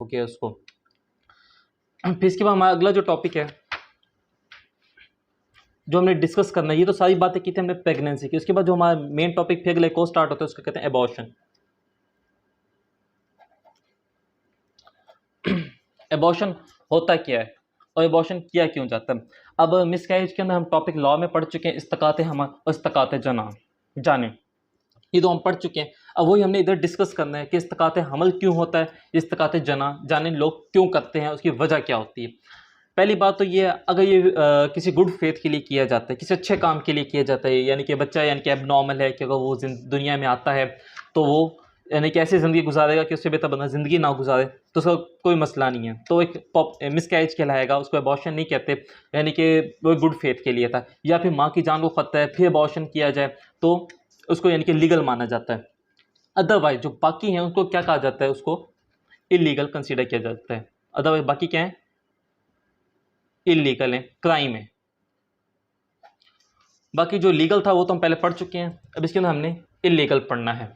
किया उसको। फिर इसके बाद हमारा अगला जो टॉपिक है जो हमने डिस्कस करना है, ये तो सारी बातें की थी हमने प्रेगनेंसी की। उसके बाद जो हमारा मेन टॉपिक फिर अगले को स्टार्ट होता है उसको कहते हैं एबॉर्शन। एबॉर्शन होता क्या है और एबॉर्शन किया क्यों जाता है। अब मिसकैरेज के अंदर हम टॉपिक लॉ में पढ़ चुके हैं, इस्तकात हम और इस्तकात जना जाने, ये तो हम पढ़ चुके हैं। अब वही हमने इधर डिस्कस करना है कि इस्तकात हमल क्यों होता है, इस्तकात जना जाने लोग क्यों करते हैं, उसकी वजह क्या होती है। पहली बात तो ये है, अगर ये किसी गुड फेथ के लिए किया जाता है, किसी अच्छे काम के लिए किया जाता है, यानी कि बच्चा यानी कि एबनॉर्मल है कि अगर वो दुनिया में आता है तो वो यानी कि ऐसी ज़िंदगी गुजारेगा कि उससे बेहतर बंदा ज़िंदगी ना गुजारे, तो उसका कोई मसला नहीं है, तो एक मिसकैरेज कहलाएगा, उसको एबॉर्शन नहीं कहते, यानी कि वो गुड फेथ के लिए था। या फिर माँ की जान को खतरा है फिर एबॉर्शन किया जाए तो उसको यानी कि लीगल माना जाता है। अदरवाइज जो बाकी हैं उनको क्या कहा जाता है, उसको इलीगल कंसीडर किया जाता है। अदरवाइज बाकी क्या है, इलीगल है, क्राइम है। बाकी जो लीगल था वो तो हम पहले पढ़ चुके हैं, अब इसके अंदर हमने इलीगल पढ़ना है।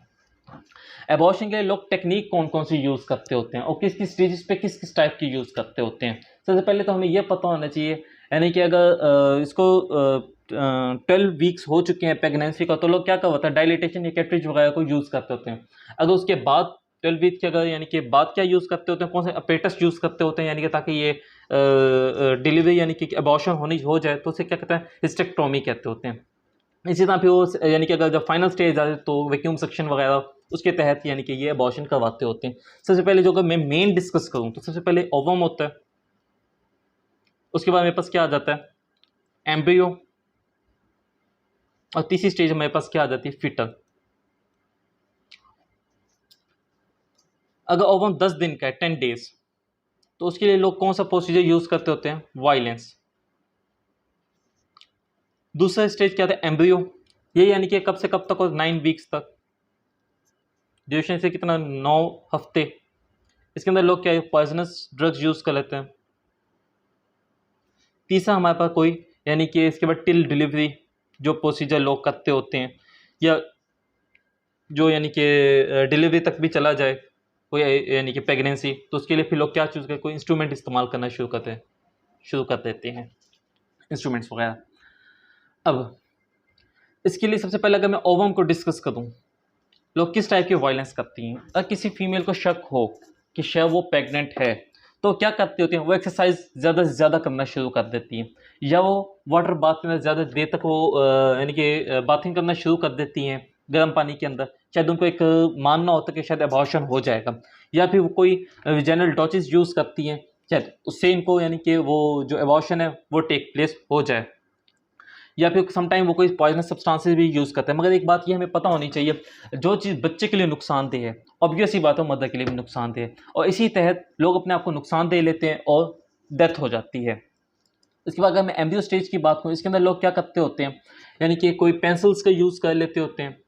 एबॉर्शन के लिए लोग टेक्निक कौन कौन सी यूज़ करते होते हैं और किस किस स्टेजेस पे किस किस टाइप की यूज़ करते होते हैं। सबसे पहले तो हमें यह पता होना चाहिए, यानी कि अगर इसको 12 वीक्स हो चुके हैं प्रेगनेंसी का, तो लोग क्या करते हैं, डायलिटेशन या कैट्रिज वगैरह को यूज़ करते होते हैं। अगर उसके बाद 12 वीक के अगर यानी कि बाद क्या यूज़ करते होते हैं, कौन से अपेटस यूज़ करते होते हैं, यानी कि ताकि ये डिलीवरी यानी कि एबॉर्शन हो जाए, तो उसे क्या कहते हैं, हिस्टेक्टोमी कहते होते हैं। इसी तरह फिर वो यानी कि अगर जब फाइनल स्टेज आ जाए तो वैक्यूम सक्शन वगैरह उसके तहत यानी कि ये अबॉर्शन करवाते होते हैं। सबसे पहले जो अगर मैं मेन डिस्कस करूँ तो सबसे पहले ओवम होता है, उसके बाद मेरे पास क्या आ जाता है, एम्ब्रियो, और तीसरी स्टेज मेरे पास क्या आ जाती है, फीटल। अगर ओवम 10 दिन का है, 10 डेज, तो उसके लिए लोग कौन सा प्रोसीजर यूज करते होते हैं, वायलेंस। दूसरा स्टेज क्या था, एम्ब्रियो, ये यानी कि कब से कब तक, और 9 वीक्स तक, ड्यूरेशन से कितना, 9 हफ्ते। इसके अंदर लोग क्या पॉइजनस ड्रग्स यूज कर लेते हैं। तीसरा हमारे पास कोई यानी कि इसके बाद टिल डिलीवरी जो प्रोसीजर लोग करते होते हैं, या जो यानी कि डिलीवरी तक भी चला जाए कोई यानी कि प्रेगनेंसी, तो उसके लिए फिर लोग क्या चूज़ करते, कोई इंस्ट्रूमेंट इस्तेमाल करना शुरू कर देते हैं, इंस्ट्रूमेंट्स वगैरह। अब इसके लिए सबसे पहले अगर मैं ओवम को डिस्कस करूँ, लोग किस टाइप की वायलेंस करती हैं। अगर किसी फीमेल को शक हो कि शायद वो प्रेग्नेंट है, तो क्या करती होती हैं, वो एक्सरसाइज ज़्यादा से ज़्यादा करना शुरू कर देती हैं, या वो वाटर बाथ में ज़्यादा देर तक वो यानी कि बाथिंग करना शुरू कर देती हैं गर्म पानी के अंदर। शायद उनको एक मानना होता है कि शायद एबॉर्शन हो जाएगा, या फिर वो कोई विजाइनल डॉचेस यूज़ करती हैं शायद उससे इनको यानी कि वो जो एबॉर्शन है वो टेक प्लेस हो जाए, या फिर समटाइम वो कोई पॉइजनस सब्सटेंसेस भी यूज़ करते हैं। मगर एक बात ये हमें पता होनी चाहिए, जो चीज़ बच्चे के लिए नुकसानदेह है ऑब्वियस ही बात है मदर के लिए भी नुकसानदेह है, और इसी तहत लोग अपने आप को नुकसान दे लेते हैं और डेथ हो जाती है। इसके बाद अगर मैं एम्ब्रियो स्टेज की बात करूँ, इसके अंदर लोग क्या करते होते हैं, यानी कि कोई पेंसिल्स का यूज़ कर लेते होते हैं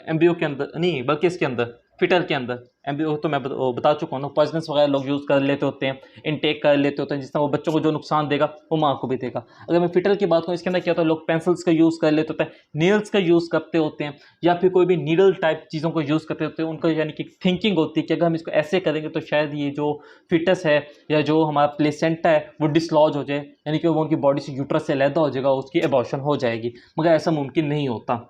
एम्ब्रियो के अंदर, नहीं बल्कि इसके अंदर फिटर के अंदर। एम्ब्रियो तो मैं बता चुका हूँ, पॉइजनस वगैरह लोग यूज़ कर लेते होते हैं, इनटेक कर लेते होते हैं, जिस तरह वो बच्चों को जो नुकसान देगा वो माँ को भी देगा। अगर मैं फिटर की बात करूँ, इसके अंदर क्या होता है, लोग पेंसिल्स का यूज़ कर लेते होते हैं, नीडल्स का यूज़ करते होते हैं, या फिर कोई भी नीडल टाइप चीज़ों को यूज़ करते होते हैं। उनको यानी कि थिंकिंग होती है कि अगर हम इसको ऐसे करेंगे तो शायद ये जो फिटस है या जो हमारा प्लेसेंटा है वो डिसलॉज हो जाए, यानी कि वो उनकी बॉडी से यूट्रस से अलग हो जाएगा, उसकी एबॉर्शन हो जाएगी। मगर ऐसा मुमकिन नहीं होता।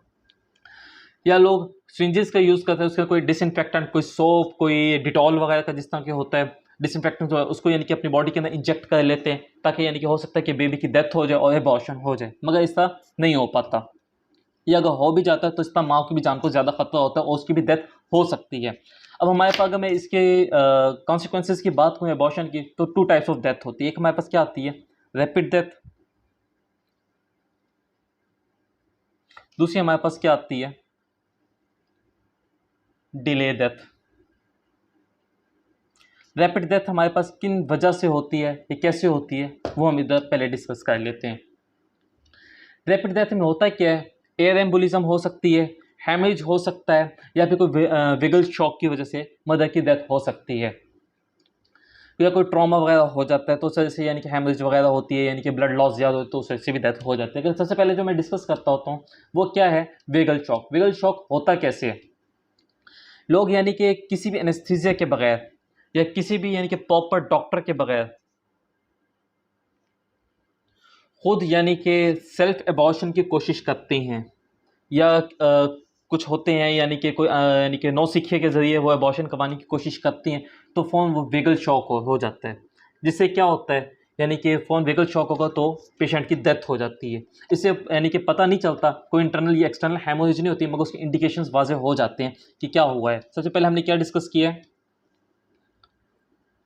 या लोग सिरिंजेस का यूज़ करते हैं, उसका कोई डिसइंफेक्टेंट, कोई सोप, कोई डिटॉल वगैरह का जिस तरह के होता है डिसइंफेक्टेंट, उसको यानी कि अपनी बॉडी के अंदर इंजेक्ट कर लेते हैं, ताकि यानी कि हो सकता है कि बेबी की डेथ हो जाए और एबॉर्शन हो जाए। मगर इस तरह नहीं हो पाता, या अगर हो भी जाता है तो इस तरह माँ की भी जान को ज़्यादा खतरा होता है और उसकी भी डेथ हो सकती है। अब हमारे पास अगर मैं इसके कॉन्सिक्वेंसेज की बात करूँ एबॉर्शन की, तो 2 टाइप्स ऑफ डेथ होती है। एक हमारे पास क्या आती है, रैपिड डेथ, दूसरी हमारे पास क्या आती है, डिले डेथ। रैपिड डेथ हमारे पास किन वजह से होती है, ये कैसे होती है, वो हम इधर पहले डिस्कस कर लेते हैं। रैपिड डेथ में होता क्या है, एयर एम्बोलिज्म हो सकती है, हैमरेज हो सकता है, या फिर कोई विगल शॉक की वजह से मदर की डेथ हो सकती है, या कोई ट्रॉमा वगैरह हो जाता है तो उससे जैसे यानी कि हैमरेज वगैरह होती है, यानी कि ब्लड लॉस ज़्यादा होता है, तो उससे भी डेथ हो जाती है। लेकिन सबसे पहले जो मैं डिस्कस करता होता हूँ वो क्या है, विगल शॉक। विगल शॉक होता कैसे है, लोग यानी कि किसी भी एनेस्थीसिया के बगैर या किसी भी यानी कि प्रॉपर डॉक्टर के बगैर खुद यानी कि सेल्फ एबॉर्शन की कोशिश करते हैं, या कुछ होते हैं यानी कि कोई यानी कि नौसिखिए के ज़रिए वो एबॉर्शन करवाने की कोशिश करती हैं, तो फ़ौरन वो विगल शॉक हो जाता है, जिससे क्या होता है यानी कि फ़ौरन विगल शॉक होगा तो पेशेंट की डेथ हो जाती है। इससे यानी कि पता नहीं चलता, कोई इंटरनल या एक्सटर्नल हेमोरेज नहीं होती, मगर उसके इंडिकेशंस वाज़ेह हो जाते हैं कि क्या हुआ है। सबसे पहले हमने क्या डिस्कस किया है,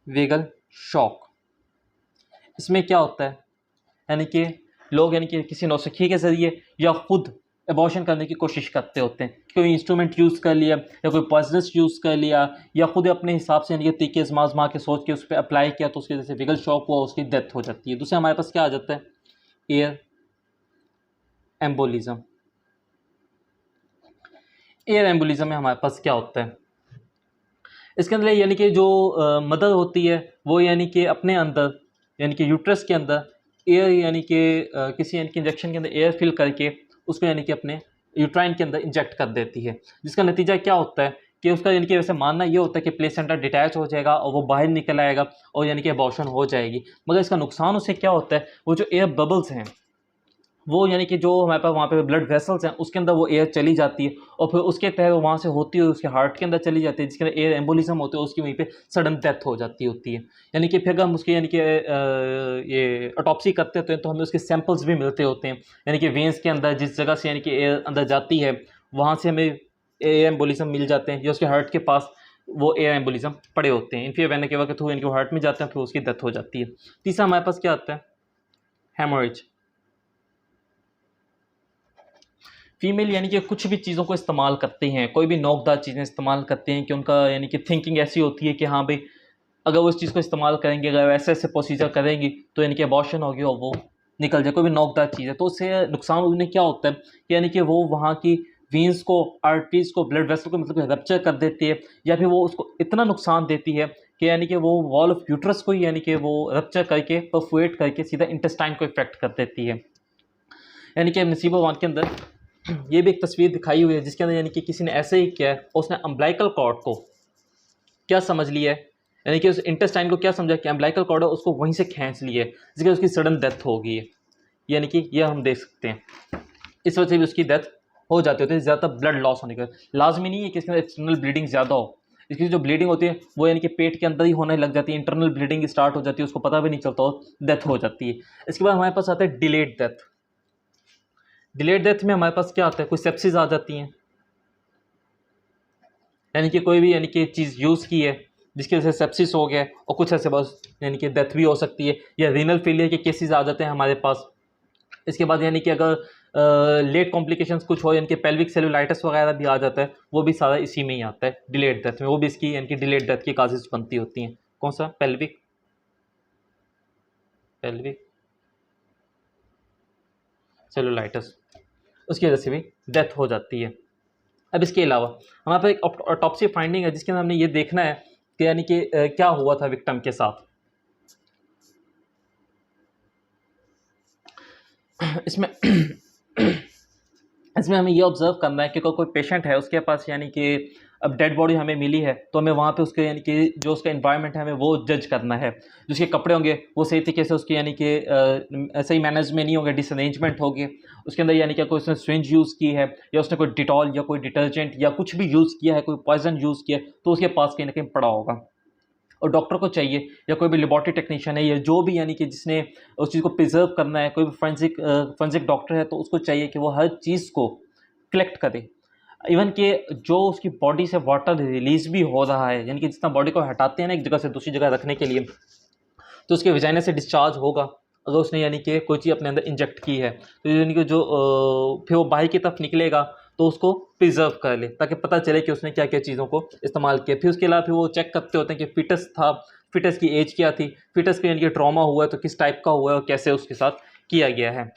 विगल शॉक। इसमें क्या होता है यानी कि लोग यानी कि किसी नौसिखिए के ज़रिए या खुद एबॉर्शन करने की कोशिश करते होते हैं, कोई इंस्ट्रूमेंट यूज़ कर लिया या कोई पॉइजनस यूज़ कर लिया, या खुद अपने हिसाब से यानी कि तरीके आजमा के सोच के उस पर अप्लाई किया, तो उसकी वजह से विगल शॉक हुआ, उसकी डेथ हो जाती है। दूसरे हमारे पास क्या आ जाता है, एयर एम्बोलिज्म। एयर एम्बोलिज्म में हमारे पास क्या होता है, इसके अंदर यानी कि जो मदर होती है वो यानी कि अपने अंदर यानी कि यूट्रस के अंदर एयर यानी कि किसी यानी कि इंजेक्शन के अंदर एयर फिल करके उसको यानी कि अपने यूट्राइन के अंदर इंजेक्ट कर देती है, जिसका नतीजा क्या होता है कि उसका यानी कि वैसे मानना ये होता है कि प्लेसेंटा डिटैच हो जाएगा और वो बाहर निकल आएगा और यानी कि अबॉर्शन हो जाएगी। मगर इसका नुकसान उसे क्या होता है, वो जो एयर बबल्स हैं वो यानी कि जो हमारे पास वहाँ पे ब्लड वेसल्स हैं उसके अंदर वो एयर चली जाती है, और फिर उसके तहत वहाँ से होती हुई उसके हार्ट के अंदर चली जाती है, जिसके अंदर एयर एम्बोलिज्म होती है, उसकी वहीं पे सडन डेथ हो जाती होती है। यानी कि फिर हम उसके यानी कि ये ऑटोप्सी करते होते हैं तो हमें उसके सैंपल्स भी मिलते होते हैं, यानी कि वेंस के अंदर जिस जगह से यानी कि एयर अंदर जाती है वहाँ से हमें एयर एम्बोलिज्म मिल जाते हैं, या उसके हार्ट के पास वो एयर एम्बोलिज्म पड़े होते हैं, इन्फियर वेना केवा के थ्रू इनके हार्ट में जाते हैं, फिर उसकी डेथ हो जाती है। तीसरा हमारे पास क्या आता है, हेमोरेज। फीमेल यानी कि कुछ भी चीज़ों को इस्तेमाल करते हैं, कोई भी नोकदार चीज़ें इस्तेमाल करते हैं कि उनका यानी कि थिंकिंग ऐसी होती है कि हाँ भाई अगर वो इस चीज़ को इस्तेमाल करेंगे, अगर ऐसे ऐसे प्रोसीजर करेंगी तो यानी कि अबॉर्शन होगी और वो निकल जाए, कोई भी नोकदार चीज़ है तो उससे नुकसान उन्हें क्या होता है कि यानी कि वो वहाँ की वेंस को, आर्टरीज को, ब्लड वेसल को मतलब रप्चर कर देती है, या फिर वो उसको इतना नुकसान देती है कि यानी कि वो वॉल ऑफ यूट्रस को ही यानी कि वो रप्चर करके परफोरेट करके सीधा इंटेस्टाइन को इफेक्ट कर देती है। यानी कि नसीबो वन के अंदर ये भी एक तस्वीर दिखाई हुई है जिसके अंदर यानी कि किसी ने ऐसे ही किया है और उसने अम्बलाइकल कॉर्ड को क्या समझ लिया है, यानी कि उस इंटेस्टाइन को क्या समझा कि अम्बलाइकल कॉर्ड है उसको वहीं से खींच लिया है, जिसके उसकी सडन डेथ हो गई है। यानी कि यह हम देख सकते हैं, इस वजह से भी उसकी डेथ हो जाती होती है, ज़्यादा ब्लड लॉस होने का। लाजमी नहीं है कि इसके अंदर एक्सटर्नल ब्लीडिंग ज़्यादा हो, इसकी जो ब्लीडिंग होती है वो यानी कि पेट के अंदर ही होने लग जाती है, इंटरनल ब्लीडिंग स्टार्ट हो जाती है, उसको पता भी नहीं चलता और डेथ हो जाती है। इसके बाद हमारे पास आता है डिलेड डेथ। डिलेड डेथ में हमारे पास क्या आता है, कोई सेप्सिस आ जाती हैं, यानी कि कोई भी यानी कि चीज़ यूज़ की है जिसकी वजह से सेप्सिस हो गया है, और कुछ ऐसे बस यानी कि डेथ भी हो सकती है, या रीनल फेलियर के केसेस आ जाते हैं हमारे पास। इसके बाद यानी कि अगर लेट कॉम्प्लिकेशंस कुछ हो, यानी कि पेल्विक सेलुलाइटिस वगैरह भी आ जाता है, वो भी सारा इसी में ही आता है डिलेड डेथ में, वो भी इसकी यानी कि डिलेड डेथ की काजेज बनती होती हैं। कौन सा, पेल्विक पेल्विक सेलुलाइटिस, उसकी वजह से भी डेथ हो जाती है। अब इसके अलावा हमारे पास एक ऑटोप्सी फाइंडिंग है जिसके अंदर हमने ये देखना है कि यानी कि क्या हुआ था विक्टिम के साथ। इसमें इसमें हमें ये ऑब्जर्व करना है कि कोई पेशेंट है उसके पास यानी कि अब डेड बॉडी हमें मिली है, तो हमें वहाँ पे उसके यानी कि जो उसका इन्वायरमेंट है हमें वो जज करना है। जो उसके कपड़े होंगे वो सही तरीके से उसके यानी कि सही मैनेज में नहीं होंगे, डिसअरेंजमेंट होगी उसके अंदर, यानी कि कोई उसने स्विंज यूज़ की है, या उसने कोई डिटॉल या कोई डिटर्जेंट या कुछ भी यूज़ किया है, कोई पॉइजन यूज़ किया है, तो उसके पास कहीं ना कहीं पड़ा होगा। और डॉक्टर को चाहिए या कोई भी लेबॉरेटरी टेक्नीशियन है या जो भी यानी कि जिसने उस चीज़ को प्रिजर्व करना है, कोई भी फोरेंसिक डॉक्टर है, तो उसको चाहिए कि वो हर चीज़ को कलेक्ट करे। इवन कि जो उसकी बॉडी से वाटर रिलीज भी हो रहा है, यानी कि जितना बॉडी को हटाते हैं ना एक जगह से दूसरी जगह रखने के लिए, तो उसके वजाइना से डिस्चार्ज होगा अगर उसने यानी कि कोई चीज़ अपने अंदर इंजेक्ट की है, तो यानी कि जो फिर वो बाहर की तरफ निकलेगा तो उसको प्रिजर्व कर ले, ताकि पता चले कि उसने क्या क्या चीज़ों को इस्तेमाल किया। फिर उसके अलावा फिर वो चेक करते होते हैं कि फिटस था, फिटस की एज क्या थी, फिटस को यानी कि ट्रॉमा हुआ है तो किस टाइप का हुआ है और कैसे उसके साथ किया गया है।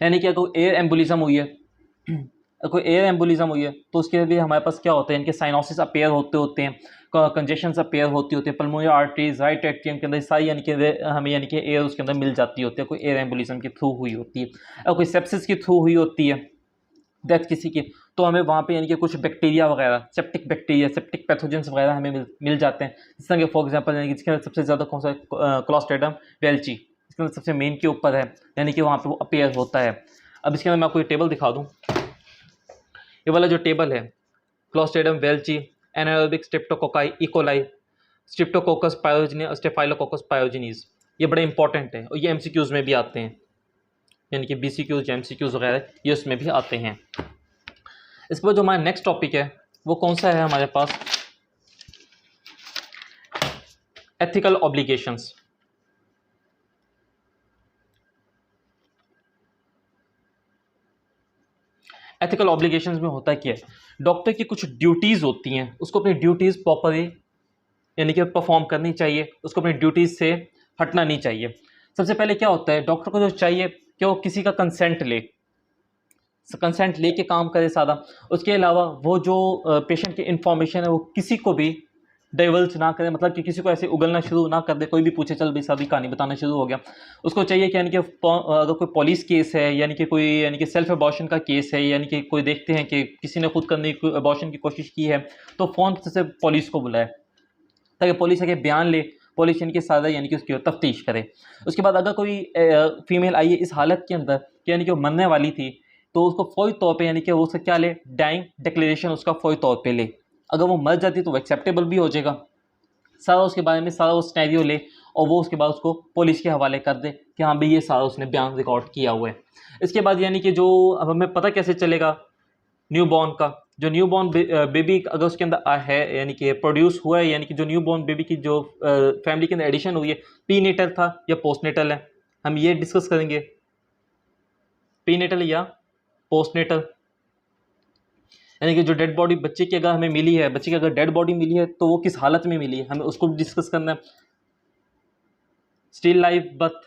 यानी कि अगर एयर एम्बोलिज्म हुई है कोई एयर एम्बोलिज्म हुई है तो उसके लिए हमारे पास क्या होता है, इनके साइनोसिस अपेयर होते हैं, कंजेशन अपेयर होती है, पल्मोनरी आर्टरीज, राइट एट्रियम के अंदर सारी यानी कि हमें यानी कि एयर उसके अंदर मिल जाती होती है, कोई एयर एम्बोलिज्म के थ्रू हुई होती है। और कोई सेप्सिस के थ्रू हुई होती है डेथ किसी की, तो हमें वहाँ पे यानी कि कुछ बैक्टीरिया वगैरह, सेप्टिक बैक्टीरिया, सेप्टिक पैथोजेंस वगैरह हमें मिल जाते हैं। जिस तरह के फॉर एग्जांपल यानी कि इसके अंदर सबसे ज़्यादा कौन सा क्लॉस्ट्रिडियम वेल्ची इसके अंदर सबसे मेन के ऊपर है, यानी कि वहाँ पे वो अपीयर होता है। अब इसके अंदर मैं आपको ये टेबल दिखा दूँ, ये वाला जो टेबल है, Clostridium welchii, anaerobic streptococci E coli, Streptococcus pyogenes, Staphylococcus pyogenes, ये बड़े इंपॉर्टेंट है और ये एमसीक्यूज़ में भी आते हैं, यानी कि बीसीक्यूज़, एमसीक्यूज़ वगैरह ये उसमें भी आते हैं। इसके बाद जो हमारा नेक्स्ट टॉपिक है वो कौन सा है हमारे पास, एथिकल ऑब्लिगेशंस। एथिकल ऑब्लिगेशंस में होता क्या है, डॉक्टर की कुछ ड्यूटीज़ होती हैं, उसको अपनी ड्यूटीज़ प्रॉपरली यानी कि परफॉर्म करनी चाहिए, उसको अपनी ड्यूटीज़ से हटना नहीं चाहिए। सबसे पहले क्या होता है, डॉक्टर को जो चाहिए कि वो किसी का कंसेंट ले, कंसेंट लेके काम करे सादा। उसके अलावा वो जो पेशेंट की इंफॉर्मेशन है वो किसी को भी डाइवर्ज ना करे, मतलब कि किसी को ऐसे उगलना शुरू ना कर दे, कोई भी पूछे चल भाई सादी कहानी बताना शुरू हो गया। उसको चाहिए कि यानी कि अगर कोई पुलिस केस है, यानी कि कोई यानी कि सेल्फ अबॉर्शन का केस है, यानी कि कोई देखते हैं कि किसी ने खुद करने की अबॉर्शन की कोशिश की है, तो फ़ोन से पुलिस को बुलाए ताकि पुलिस आके बयान ले, पुलिस यानी कि सादा यानी कि उसकी तफ्तीश करे। उसके बाद अगर कोई फीमेल आई है इस हालत के अंदर कि यानी कि वो मरने वाली थी, तो उसको फौरी तौर पे यानी कि वो उसका क्या ले, डाइंग डिक्लेरेशन उसका फौरी तौर पे ले। अगर वो मर जाती तो वो एक्सेप्टेबल भी हो जाएगा, सारा उसके बारे में सारा वो स्नैरियो ले और वो उसके बाद उसको पुलिस के हवाले कर दे कि हाँ भाई ये सारा उसने बयान रिकॉर्ड किया हुआ है। इसके बाद यानी कि जो अब हमें पता कैसे चलेगा न्यू बॉर्न का, जो न्यू बॉर्न बेबी अगर उसके अंदर है यानी कि प्रोड्यूस हुआ है, यानी कि जो न्यू बॉर्न बेबी की जो फैमिली के अंदर एडिशन हुई है, प्रीनेटल था या पोस्टनेटल है, हम ये डिस्कस करेंगे, प्रीनेटल या पोस्टनेटल। यानी कि जो डेड बॉडी बच्चे की अगर हमें मिली है, बच्चे की अगर डेड बॉडी मिली है तो वो किस हालत में मिली है, हमें उसको भी डिस्कस करना है। स्टिल लाइफ बर्थ,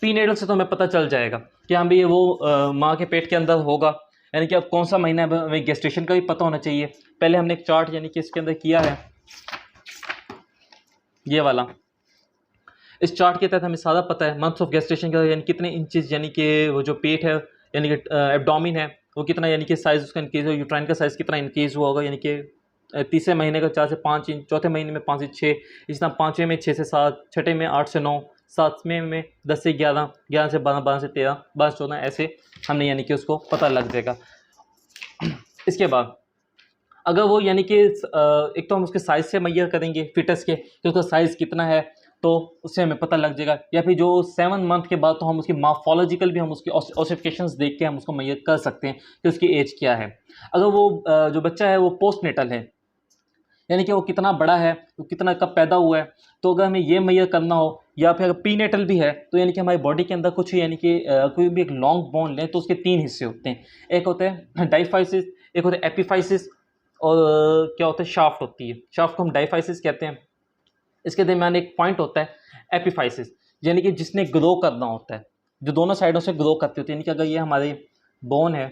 प्रीनेटल से तो हमें पता चल जाएगा कि हाँ भाई वो माँ के पेट के अंदर होगा, यानी कि अब कौन सा महीना है हमें गेस्टेशन का भी पता होना चाहिए। पहले हमने एक चार्ट यानी कि इसके अंदर किया है, ये वाला। इस चार्ट के तहत हमें सारा पता है मंथ्स ऑफ गेस्टेशन का, यानी कितने इंचेस यानी कि वो जो पेट है यानी कि एब्डोमिन है वो कितना यानी कि साइज़ उसका इनक्रीज़ हो, यूट्राइन का साइज़ कितना इंक्रीज़ हुआ होगा, यानी कि तीसरे महीने का 4 से 5 इंच, चौथे महीने में 5 से 6, इस तरह पाँचवें में 6 से 7, छठे में 8 से 9, सातवें में 10 से 11, 11 से 12, 12 से 13, 12 से 14, ऐसे हमने यानी कि उसको पता लग जाएगा। इसके बाद अगर वो यानी कि एक तो हम उसके साइज़ से मैयर करेंगे फिटस के कि उसका साइज़ कितना है, तो उससे हमें पता लग जाएगा। या फिर जो 7 मंथ के बाद तो हम उसकी मॉर्फोलॉजिकल भी हम उसकी ऑसिफिकेशंस देख के हम उसको मैयर कर सकते हैं कि उसकी एज क्या है। अगर वो जो बच्चा है वो पोस्टनेटल है, यानी कि वो कितना बड़ा है, वो कितना कब पैदा हुआ है, तो अगर हमें ये मैयर करना हो, या फिर अगर प्रीनेटल भी है तो यानी कि हमारी बॉडी के अंदर कुछ यानी कि कोई भी एक लॉन्ग बोन लें तो उसके 3 हिस्से होते हैं। एक होता है डाइफाइसिस, एक होता है एपिफाइसिस, और क्या होता है शाफ्ट होती है, शाफ्ट को हम डाइफाइसिस कहते हैं। इसके दरमियान एक पॉइंट होता है एपिफाइसिस, यानी कि जिसने ग्रो करना होता है, जो दोनों साइडों से ग्रो करती होती है। यानी कि अगर ये हमारी बोन है,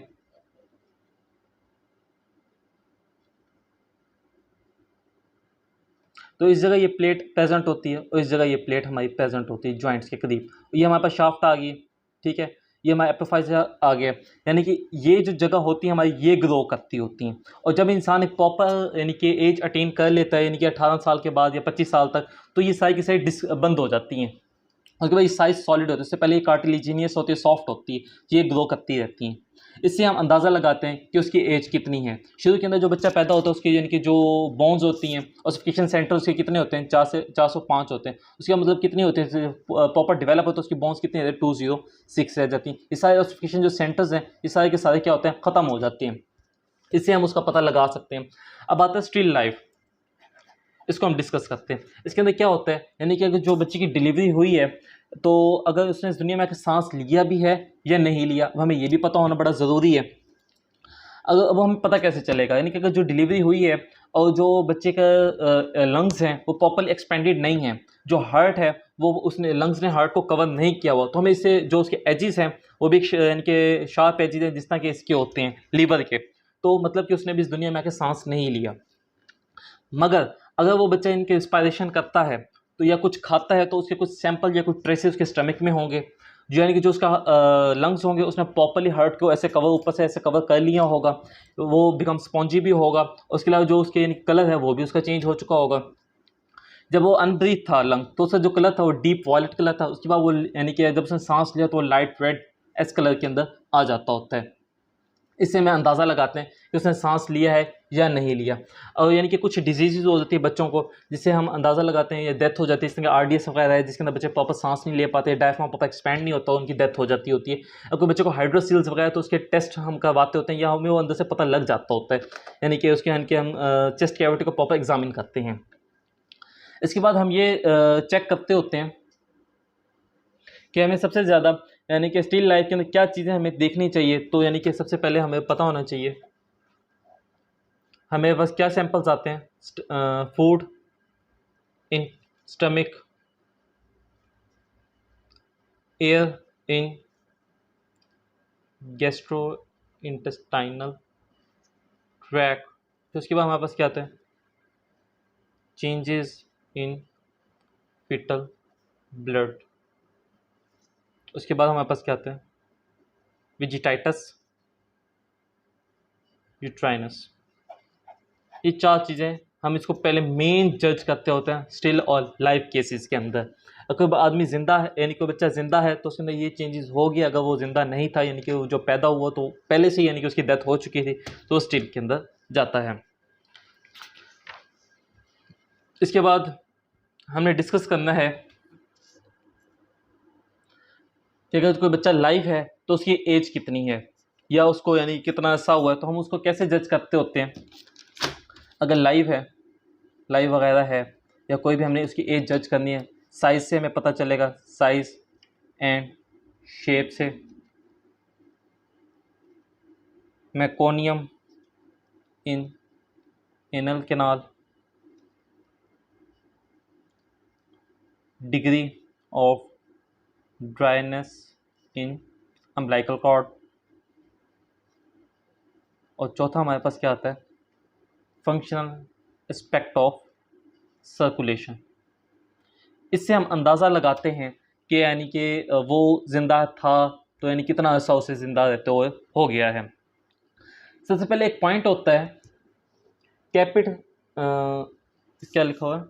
तो इस जगह ये प्लेट प्रेजेंट होती है और इस जगह ये प्लेट हमारी प्रेजेंट होती है जॉइंट्स के करीब। ये हमारे पास शाफ्ट आ गई, ठीक है, ये हमारा एपिफाइसिस आ गया, यानी कि ये जो जगह होती है हमारी ये ग्रो करती होती हैं। और जब इंसान एक प्रॉपर यानी कि एज अटेन कर लेता है, यानी कि 18 साल के बाद या 25 साल तक, तो ये सारी की सारी बंद हो जाती हैं। उसके बाद ये साइज सॉलिड होती है, उससे पहले ये कार्टिलेजिनियस होती है, सॉफ्ट होती है, ये ग्रो करती रहती हैं। इससे हम अंदाज़ा लगाते हैं कि उसकी एज कितनी है। शुरू के अंदर जो बच्चा पैदा होता है उसकी यानी कि जो बोन्स होती हैं, ऑसिफिकेशन सेंटर उसके कितने होते हैं, 4 से 405 होते हैं। उसका मतलब कितनी होती है, प्रॉपर डेवलप होता है उसकी बोन्स कितनी रहती है, 206 रह जाती हैं। ये सारे ऑसिफिकेशन जो सेंटर्स हैं ये सारे के सारे क्या होते हैं, ख़त्म हो जाते हैं। इससे हम उसका पता लगा सकते हैं। अब आता है स्टिल लाइफ, इसको हम डिस्कस करते हैं। इसके अंदर क्या होता है, यानी कि अगर जो बच्चे की डिलीवरी हुई है, तो अगर उसने इस दुनिया में आकर सांस लिया भी है या नहीं लिया, अब हमें ये भी पता होना बड़ा ज़रूरी है। अगर अब हमें पता कैसे चलेगा, यानी कि अगर जो डिलीवरी हुई है और जो बच्चे का लंग्स हैं वो प्रॉपर्ली एक्सपेंडेड नहीं है, जो हार्ट है वो उसने लंग्स ने हार्ट को कवर नहीं किया हुआ, तो हमें इससे जो उसके एजिस हैं वो भी यानी कि शार्प एजिस हैं जिस तरह के इसके होते हैं लीवर के, तो मतलब कि उसने भी इस दुनिया में आके सांस नहीं लिया। मगर अगर वो बच्चा इनके इंस्पायरेशन करता है तो या कुछ खाता है तो उसके कुछ सैंपल या कुछ ट्रेसेस उसके स्टमक में होंगे, जो यानी कि जो उसका लंग्स होंगे उसने प्रॉपरली हार्ट को ऐसे कवर, ऊपर से ऐसे कवर कर लिया होगा, तो वो बिकम स्पॉन्जी भी होगा। उसके अलावा जो उसके यानी कलर है वो भी उसका चेंज हो चुका होगा। जब वो अनब्रीथ था लंग, तो उसका जो कलर था वो डीप वॉयलेट कलर था। उसके बाद वो यानी कि जब उसने सांस लिया तो वो लाइट रेड एस कलर के अंदर आ जाता होता है। इससे हमें अंदाज़ा लगाते हैं कि उसने सांस लिया है या नहीं लिया। और यानी कि कुछ डिजीज़ हो जाती है बच्चों को, जिससे हम अंदाज़ा लगाते हैं या डेथ हो जाती है। इस तरह आरडीएस वगैरह है जिसके अंदर बच्चे प्रॉपर सांस नहीं ले पाते, डायफ्राम प्रॉपर एक्सपैंड नहीं होता, उनकी डेथ हो जाती होती है। और कोई बच्चे को हाइड्रोसील्स वगैरह तो उसके टेस्ट हम करवाते होते हैं या हमें वो अंदर से पता लग जाता होता है, यानी कि उसके यानी कि हम चेस्ट कैविटी को प्रॉपर एग्जामिन करते हैं। इसके बाद हम ये चेक करते होते हैं कि हमें सबसे ज़्यादा यानी कि स्टिल लाइफ के अंदर क्या चीज़ें हमें देखनी चाहिए। तो यानी कि सबसे पहले हमें पता होना चाहिए हमें बस क्या सैंपल्स आते हैं, food in stomach, air in gastro intestinal tract. तो उसके बाद हमारे पास क्या आता है, चेंजेस इन फीटल ब्लड। उसके बाद हमारे पास क्या आता है, वेजिटाइटस यूट्राइनस। ये चार चीज़ें हम इसको पहले मेन जज करते होते हैं स्टिल और लाइव केसेस के अंदर। अगर कोई आदमी ज़िंदा है यानी कोई बच्चा ज़िंदा है तो उसके अंदर ये चेंजेस होगी। अगर वो ज़िंदा नहीं था यानी कि वो जो पैदा हुआ तो पहले से यानी कि उसकी डेथ हो चुकी थी तो स्टिल के अंदर जाता है। इसके बाद हमने डिस्कस करना है कि अगर कोई बच्चा लाइव है तो उसकी एज कितनी है या उसको यानी कितना ऐसा हुआ है, तो हम उसको कैसे जज करते होते हैं। अगर लाइव है, लाइव वगैरह है या कोई भी हमने उसकी एज जज करनी है, साइज़ से हमें पता चलेगा, साइज़ एंड शेप से। Meconium in anal canal, degree of dryness in umbilical cord, और चौथा हमारे पास क्या आता है, फंक्शनल एस्पेक्ट ऑफ सर्कुलेशन। इससे हम अंदाज़ा लगाते हैं कि यानी कि वो ज़िंदा था तो यानी कितना अर्सा उसे ज़िंदा रहते हुए हो गया है। सबसे पहले एक पॉइंट होता है कैपिट, क्या लिखा हुआ है,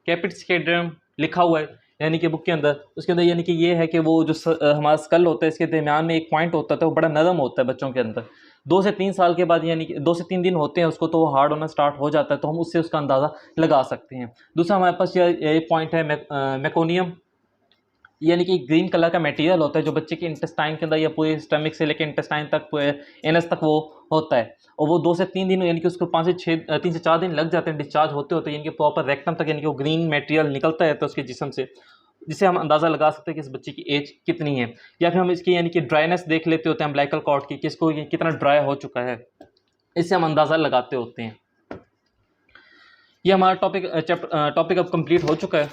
कैपिट स्केड्रम लिखा हुआ है यानी कि बुक के अंदर। उसके अंदर यानी कि ये है कि वो जो हमारा स्कल होता है इसके दरमियान में एक पॉइंट होता है वो बड़ा नरम होता है बच्चों के अंदर। 2 से 3 साल के बाद यानी कि 2 से 3 दिन होते हैं उसको तो वो हार्ड होना स्टार्ट हो जाता है, तो हम उससे उसका अंदाज़ा लगा सकते हैं। दूसरा हमारे पास ये पॉइंट है मैकोनियम, यानी कि ग्रीन कलर का मटेरियल होता है जो बच्चे के इंटेस्टाइन के अंदर या पूरे स्टमक से लेकर इंटेस्टाइन तक, पूरे एनस तक वो होता है। और वो 2 से 3 दिन यानी कि उसको 3 से 4 दिन लग जाते हैं डिस्चार्ज होते होते, यानी कि प्रॉपर रेक्टम तक यानी कि वो ग्रीन मटेरियल निकलता है तो उसके जिस्म से, जिससे हम अंदाज़ा लगा सकते हैं कि इस बच्चे की एज कितनी है। या फिर हम इसकी यानी कि ड्राइनेस देख लेते होते हैं अम्बिलिकल कॉर्ड की, किसको ये कितना ड्राई हो चुका है, इससे हम अंदाज़ा लगाते होते हैं। ये हमारा टॉपिक अब कंप्लीट हो चुका है।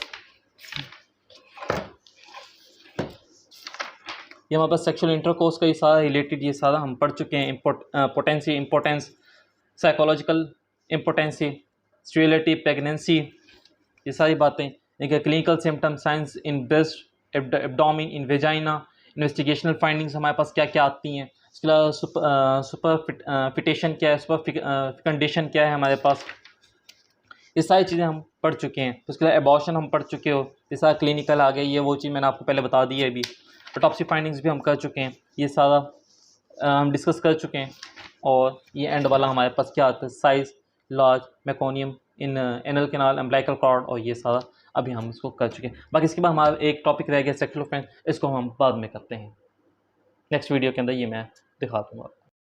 ये हमारे पास सेक्सुअल इंटरकोर्स का ये सारा रिलेटेड ये सारा हम पढ़ चुके हैं। Potency, importance, psychological impotency, sterility, pregnancy, ये सारी बातें। एक clinical symptom, science in breast, abdomen, in vagina, investigational findings हमारे पास क्या क्या आती हैं। उसके अलावा सुपरफिटेशन क्या है, सुपरफिकेंडेशन क्या है हमारे पास, ये सारी चीज़ें हम पढ़ चुके हैं। उसके अलावा एबॉर्शन हम पढ़ चुके हो, ये सारा क्लिनिकल आ गया, ये वो चीज़ मैंने आपको पहले बता दी है अभी। ऑटोप्सी फाइंडिंग्स भी हम कर चुके हैं, ये सारा हम डिस्कस कर चुके हैं। और ये एंड वाला हमारे पास क्या आता है, size, large, मैकोनियम in anal canal, umbilical cord, और ये सारा अभी हम इसको कर चुके हैं। बाकी इसके बाद हमारा एक टॉपिक रह गया सेक्सुअल ऑफेंस, इसको हम बाद में करते हैं नेक्स्ट वीडियो के अंदर, ये मैं दिखा दूँगा।